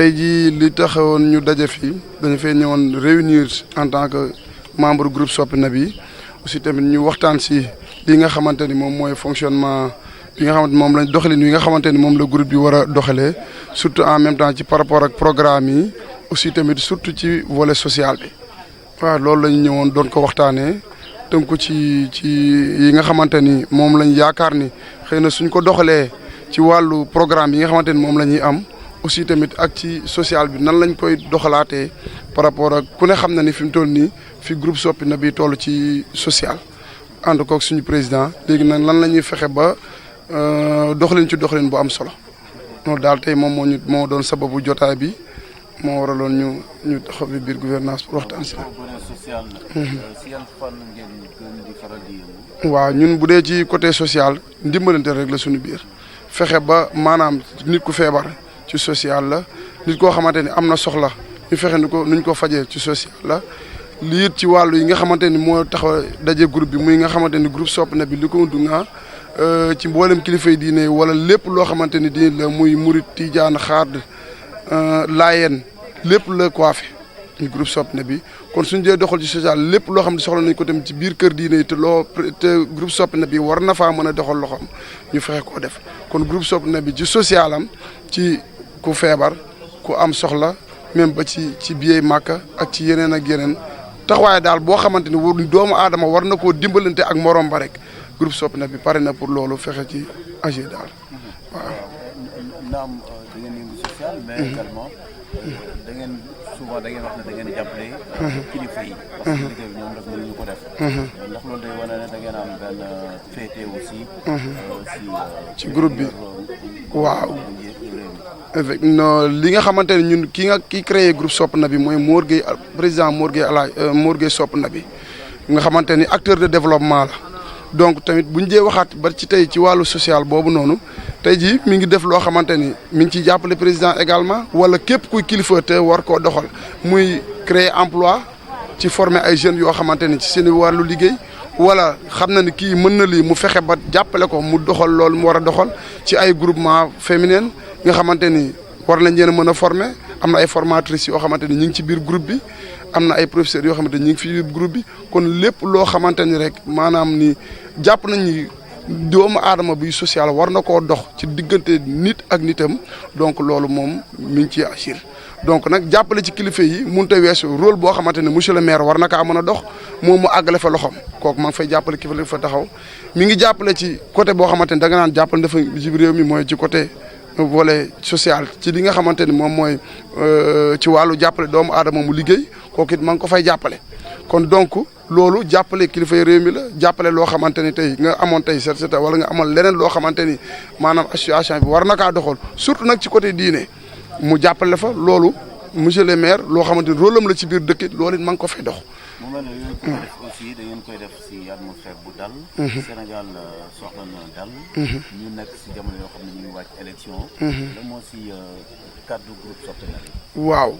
tey jii li taxawoon ñu daje fii dañu fee ñëwoon réunir en tant que membre groupe Sope Nabi aussi tamit ñu waxtaan si li nga xamante ni moom mooy fonctionnement bi nga xamante moom lañ doxalin wi nga xamante ni moom la groupe bi war a doxalee surtout en même temps ci par rapport ak programme yi aussi tamit surtout ci volet social bi waaw loolu la ñu ñëwoon doon ko waxtaanee tënku ci yi nga xamante ni moom lañ yaakaar ni xëy na suñ ko doxalee ci wàllu programme yi nga xamante ni moom la ñuy am aussi tamit ak ci social bi nan lañ koy doxalaatee par rapport ak ku ne xam na ni fi mu toll nii fi groupe Sope Nabi toll ci social ànd koog suñu président léegi nag lan la ñuy fexe ba doxalin ci doxalin bu am solo loolu daal tey moom moo doon sababu jotaay bi moo waraloon ñu taxaw bi biir gouvernance pour waxtaan si waaw ñun bu dee ci côté social ndimbalante rek la suñu biir fexe ba maanaam nit ku feebar ci social la nit koo xamante ni am na soxla ñu fexe nuñ ko fajee ci social la lii it ci wàllu yi nga xamante ni moo tax daje groupe bi muy nga xamante ni groupe Sope Nabi li ko undu nga ci mboolem kilifa yi diine wala lépp loo xamante ni diine la muy murit tijaan xaad laayeen lépp la coiffé ñu groupe Sope Nabi kon suñu dee doxal ci social lépp loo xam ne soxla nañ ko tamit ci biir kër diine yi te groupe Sope Nabi war na faa mën a doxal loxoom ñu fexe koo def kon groupe Sope Nabi ci social am ci ku feebar ku am soxla même ba ci biir màkka ak ci yeneen ak yeneen taxawaay daal boo xamante ni doomu aadama war na koo dimbalante ak morom ba rek groupe Sope Nabi pare na pour loolu fexe ci agir daal waaw. naam da ngeen yëngu social. mais également da ngeen souvent da ngeen wax ne da ngeen di jàppale. kilifa yi. parce que liggéey bi ñoom daf mënuñu ko def. ndax loolu day wane ne da ngeen am benn féete aussi. ci groupe bi waaw. non li nga xamante ne ñun ki créé groupe Sope Nabi mooy Mor Gueye président Mor Gueye Sope Nabi nga xamante ni acteur de développement la donc tamit bu ñu dee waxaat ba ci tey ci wàllu social boobu noonu tey jii mi ngi def loo xamante ni mi ngi ciy jàppale président également wala képp kuy kilifa te war koo doxal muy créer emploi ci former ay jeunes yoo xamante ni ci seen wàllu liggéey wala xam na ni kii mën na lii mu fexe ba jàppale ko mu doxal loolu mu war a doxal ci ay groupement féminin nga xamante ni war nañ leen a mën a former am na ay formatrices yoo xamante ni ñu ngi ci biir groupe bi am na ay professeurs yoo xamante ni ñu ngi fi biir groupe bi kon lépp loo xamante ni rek maanaam ni jàpp nañ ni doomu aadama bi social war na koo dox ci diggante nit ak nitam donc loolu moom mi ngi ciy agir donc nag jàppale ci kilifa yi mënut a weesu rôle boo xamante ne monsieur le maire war na kaa mën a dox moom mu àggale fa loxoom kooku maa ngi fay jàppale kilifa fa taxaw mi ngi jàppale ci côté boo xamante ni da nga naan jàppale dafa ci réew mi mooy ci côté. volet social ci li nga xamante ni moom mooy ci wàllu jàppale doomu aadama mu liggéey kooku it maa ngi ko fay jàppale kon donc loolu jàppale kilifa yi réew mi la jàppale loo xamante ni tey nga amoon tey certificat wala nga amoon leneen loo xamante ni maanaam association bi war na kaa doxal surtout nag ci côté diine mu jàppale fa loolu monsieur le maire loo xamante ni rôle am la ci biir dëkk it loolu it maa ngi ko fay dox. mu mel ne yooyu koy def aussi da ngeen koy def si atmosphère bu dal. Sénégal soxla na dal. ñu nekk si jamono yoo xam ne ñu ngi wàcc élection. lan moo si kaddu groupe Sope Nabi. waaw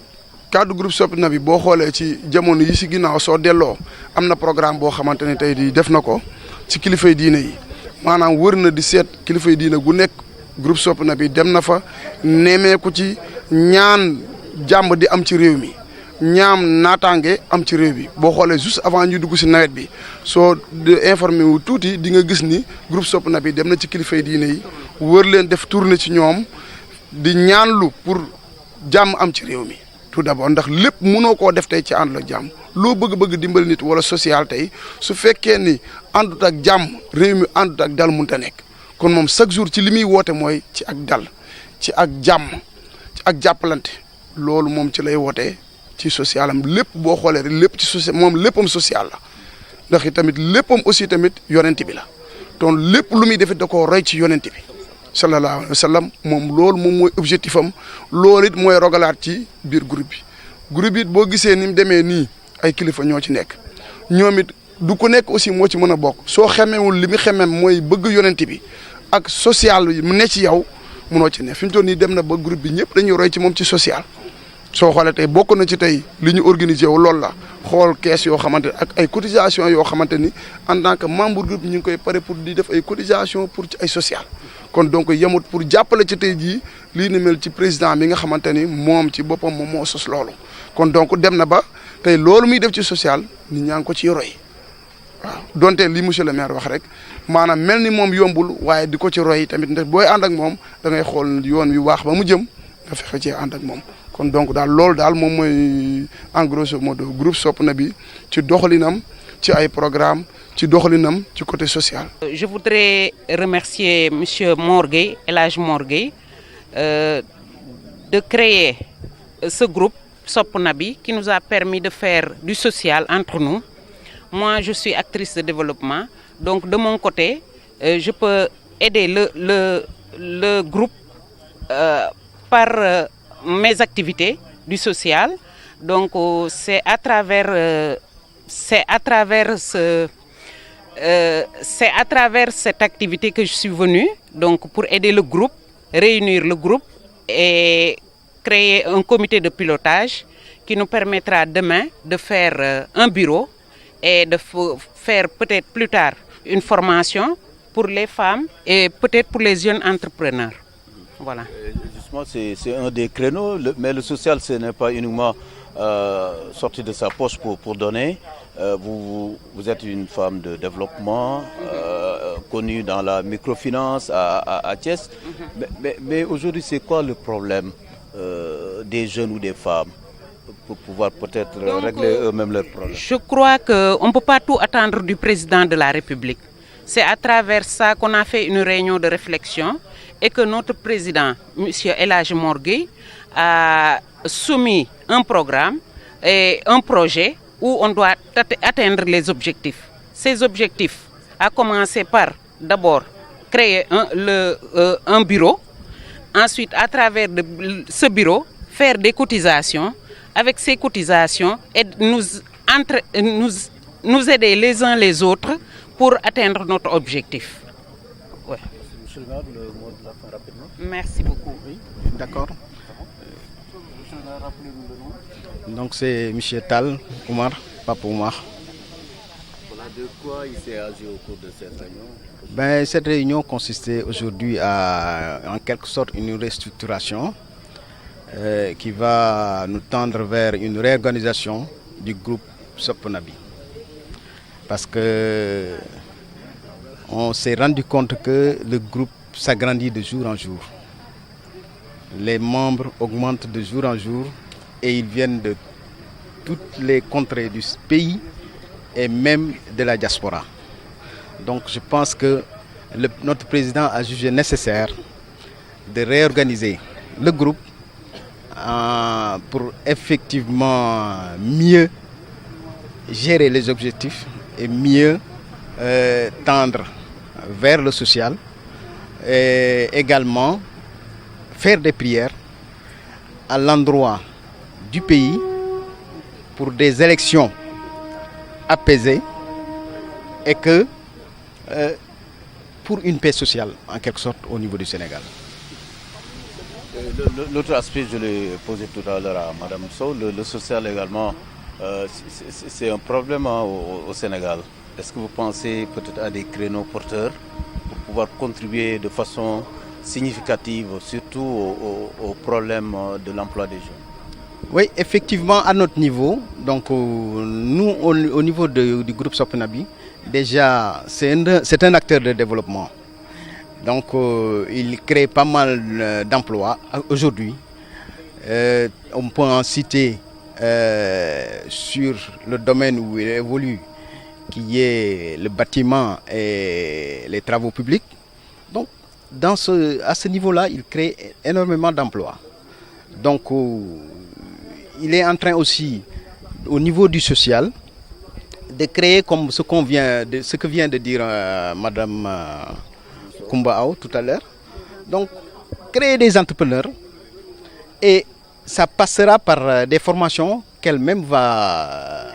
kaddu groupe Sope Nabi boo xoolee ci jamono yi si ginnaaw soo delloo am na programme boo xamante ne tey di def na ko ci kilifay diine yi maanaam wër na di seet kilifay diine gu nekk groupe Sope Nabi dem na fa nemeeku ci ñaan jàmm di am ci réew mi. ñaam naataange am ci réew bi boo xoolee juste avant ñu dugg si nawet bi soo informé wu tuuti di nga gis ni groupe Sope Nabi dem na ci kilifay diine yi wër leen def tournée ci ñoom di ñaanlu pour jàmm am ci réew mi tout d'abord ndax lépp mënoo koo def tey ci ànd la jàmm loo bëgg-bëgg dimbali nit wala social tey su fekkee ni àndut ak jàmm réew mi àndut ak dal mënut a nekk kon moom chaque jour ci li muy woote mooy ci ak dal ci ak jàmm ci ak jàppalante loolu moom ci lay wootee. ci social am lépp boo xoolee rek lépp ci social moom léppam social la ndax tamit léppam aussi tamit yonent bi la donc lépp lu muy defit da koo roy ci yonent bi sallallahu alayhi wa sallam moom loolu moom mooy objectif am loolu it mooy rogalaat ci biir groupe bi it boo gisee ni mu demee nii ay kilifa ñoo ci nekk ñoom it du ko nekk aussi moo ci mën a bokk soo xemewul li mu xemem mooy bëgg yonent bi ak social mu ne ci yow munoo ci ne fi mu toll nii dem na ba groupe bi ñëpp dañuy roy ci moom ci social. soo xoolee tey bokk na ci tey li ñu organisé wu loolu la xool kees yoo xamante ne ak ay cotisation yoo xamante ni en tant que membre groupe ñu ngi koy pare pour di def ay cotisation pour ci ay social kon donc yemut pour jàppale ci tey jii lii ni mel ci président bi nga xamante ni moom ci boppam moom moo sos loolu kon donc dem na ba tey loolu muy def ci social nit ñaa ngi ko ciy roy waaw donte li monsieur le maire wax rek maanaam mel ni moom yombul waaye di ko ci roy tamit ndax booy ànd ak moom da ngay xool yoon wi waax ba mu jëm nga fexe cee ànd ak moom kon donc daal loolu daal moom mooy en grosso modo groupe Sopp na bi ci doxalinam ci ay programme ci doxalinam ci côté social. Je voudrais remercier monsieur Mor Gueye, El Hadj Mor Gueye, de créer ce groupe Sopp na bi qui nous a permis de faire du social entre nous. Moi, je suis actrice de développement, donc de mon côté, je peux aider le groupe par mes activités du social. Donc, c'est à travers cette activité que je suis venue, donc pour aider le groupe, réunir le groupe et créer un comité de pilotage qui nous permettra demain de faire un bureau et de faire peut-être plus tard une formation pour les femmes et peut-être pour les jeunes entrepreneurs. Voilà. Justement, c'est un des créneaux, mais le social, ce n'est pas uniquement sortir de sa poche pour donner. Vous êtes une femme de développement, connue dans la microfinance à Thiès. Mais aujourd'hui, c'est quoi le problème des jeunes ou des femmes pour pouvoir peut-être régler eux-mêmes leurs problèmes? Je crois qu'on ne peut pas tout attendre du président de la République. C'est à travers ça qu'on a fait une réunion de réflexion et que notre président, M. El Hadj Mor Gueye, a soumis un programme et un projet où on doit atteindre les objectifs. Ces objectifs, à commencer par d'abord créer un bureau, ensuite à travers ce bureau, faire des cotisations, avec ces cotisations, et nous aider les uns les autres pour atteindre notre objectif. Ouais. Monsieur le maire, le mot de la fin rapidement. Merci beaucoup. Oui, d'accord. Donc c'est M. Tal, Oumar, Papa Oumar. Voilà, de quoi il s'est agi au cours de cette réunion? Cette réunion consistait aujourd'hui à, en quelque sorte, une restructuration qui va nous tendre vers une réorganisation du groupe Sopp na bi. Parce que on s'est rendu compte que le groupe s'agrandit de jour en jour. Les membres augmentent de jour en jour et ils viennent de toutes les contrées du pays et même de la diaspora. Donc je pense que notre président a jugé nécessaire de réorganiser le groupe pour effectivement mieux gérer les objectifs et mieux tendre vers le social et également faire des prières à l'endroit du pays pour des élections apaisées et que pour une paix sociale en quelque sorte au niveau du Sénégal. L'autre aspect, je l'ai posé tout à l'heure à Mme Sow, le social également, c'est un problème au Sénégal. Est-ce que vous pensez peut-être à des créneaux porteurs pour pouvoir contribuer de façon significative, surtout au problème de l'emploi des jeunes? Oui, effectivement, à notre niveau, donc nous, au niveau du groupe Sopp na bi, déjà, c'est un acteur de développement. Donc, il crée pas mal d'emplois aujourd'hui. On peut en citer sur le domaine où il évolue, qui est le bâtiment et les travaux publics. Donc, à ce niveau-là, il crée énormément d'emplois. Donc, il est en train aussi, au niveau du social, de créer comme ce que vient de dire Madame Koumba tout à l'heure. Donc, créer des entrepreneurs et ça passera par des formations qu'elle-même va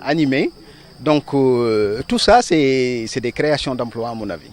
animer. Donc, tout ça, c'est des créations d'emplois à mon avis.